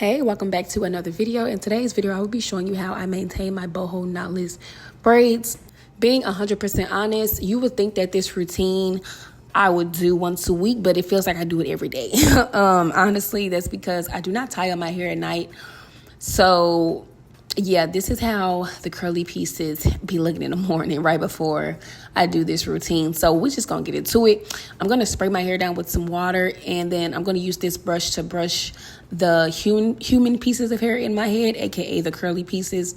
Hey, welcome back to another video. In today's video, I will be showing you how I maintain my boho knotless braids. Being 100% honest, you would think that this routine I would do once a week, but it feels like I do it every day. Honestly, that's because I do not tie up my hair at night. So yeah, this is how the curly pieces be looking in the morning right before I do this routine. So we're just gonna get into it. I'm gonna spray my hair down with some water, and then I'm gonna use this brush to brush the human pieces of hair in my head, aka the curly pieces,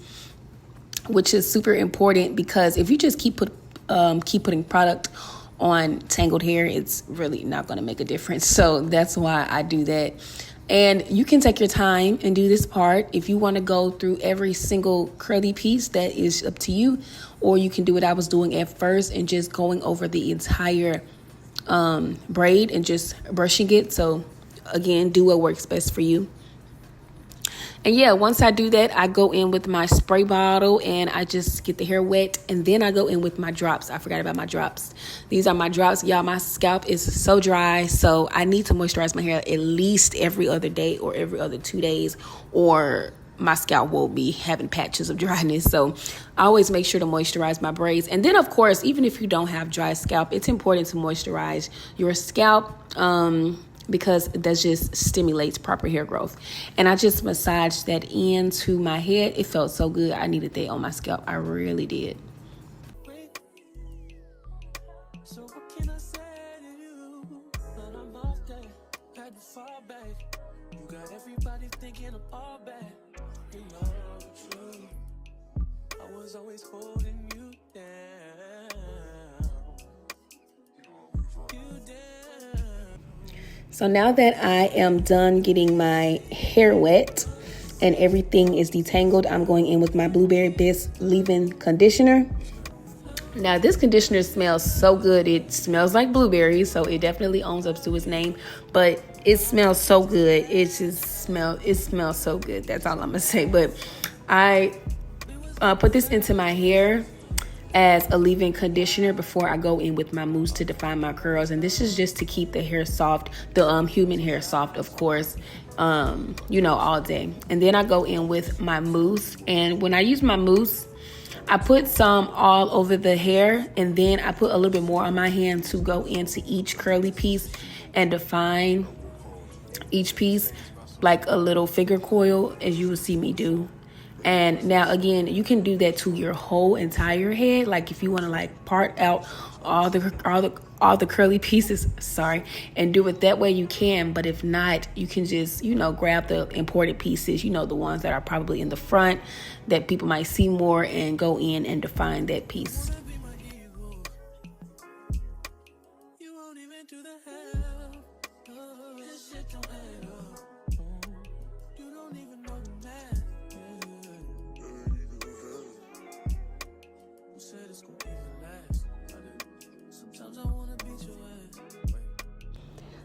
which is super important because if you just keep putting product on tangled hair, it's really not going to make a difference. So that's why I do that. And you can take your time and do this part. If you want to go through every single curly piece, that is up to you. Or you can do what I was doing at first and just going over the entire braid and just brushing it. So again, do what works best for you. And yeah, once I do that, I go in with my spray bottle and I just get the hair wet. And then I go in with my drops. I forgot about my drops. These are my drops. Y'all, my scalp is so dry. So I need to moisturize my hair at least every other day or every other 2 days, or my scalp will be having patches of dryness. So I always make sure to moisturize my braids. And then, of course, even if you don't have dry scalp, it's important to moisturize your scalp. Because that just stimulates proper hair growth. And I just massaged that into my head. It felt so good. I needed that on my scalp. I really did. So what can I say to you? But I'm off that. Had to fall back. You got everybody thinking I'm all bad. You know the truth. I was always holding you down. So now that I am done getting my hair wet and everything is detangled, I'm going in with my Blueberry Bliss leave-in conditioner. Now this conditioner smells so good. It smells like blueberries, so it definitely owns up to its name, but it smells so good. It smells so good. That's all I'm gonna say. But I put this into my hair as a leave-in conditioner before I go in with my mousse to define my curls. And this is just to keep the hair soft, the human hair soft, of course, all day. And then I go in with my mousse. And when I use my mousse, I put some all over the hair, and then I put a little bit more on my hand to go into each curly piece and define each piece like a little figure coil, as you will see me do. And now again, you can do that to your whole entire head. Like if you want to like part out all the curly pieces, and do it that way, you can. But if not, you can just, grab the important pieces, the ones that are probably in the front that people might see more, and go in and define that piece.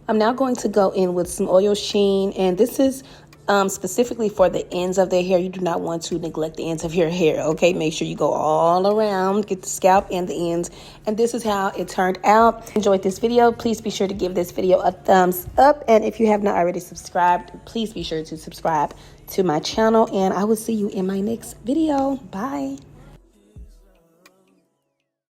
I'm now going to go in with some oil sheen, and this is specifically for the ends of the hair. You do not want to neglect the ends of your hair, okay? Make sure you go all around, get the scalp and the ends. And this is how it turned out. Enjoyed this video. Please be sure to give this video a thumbs up. And if you have not already subscribed, please be sure to subscribe to my channel. And I will see you in my next video. Bye.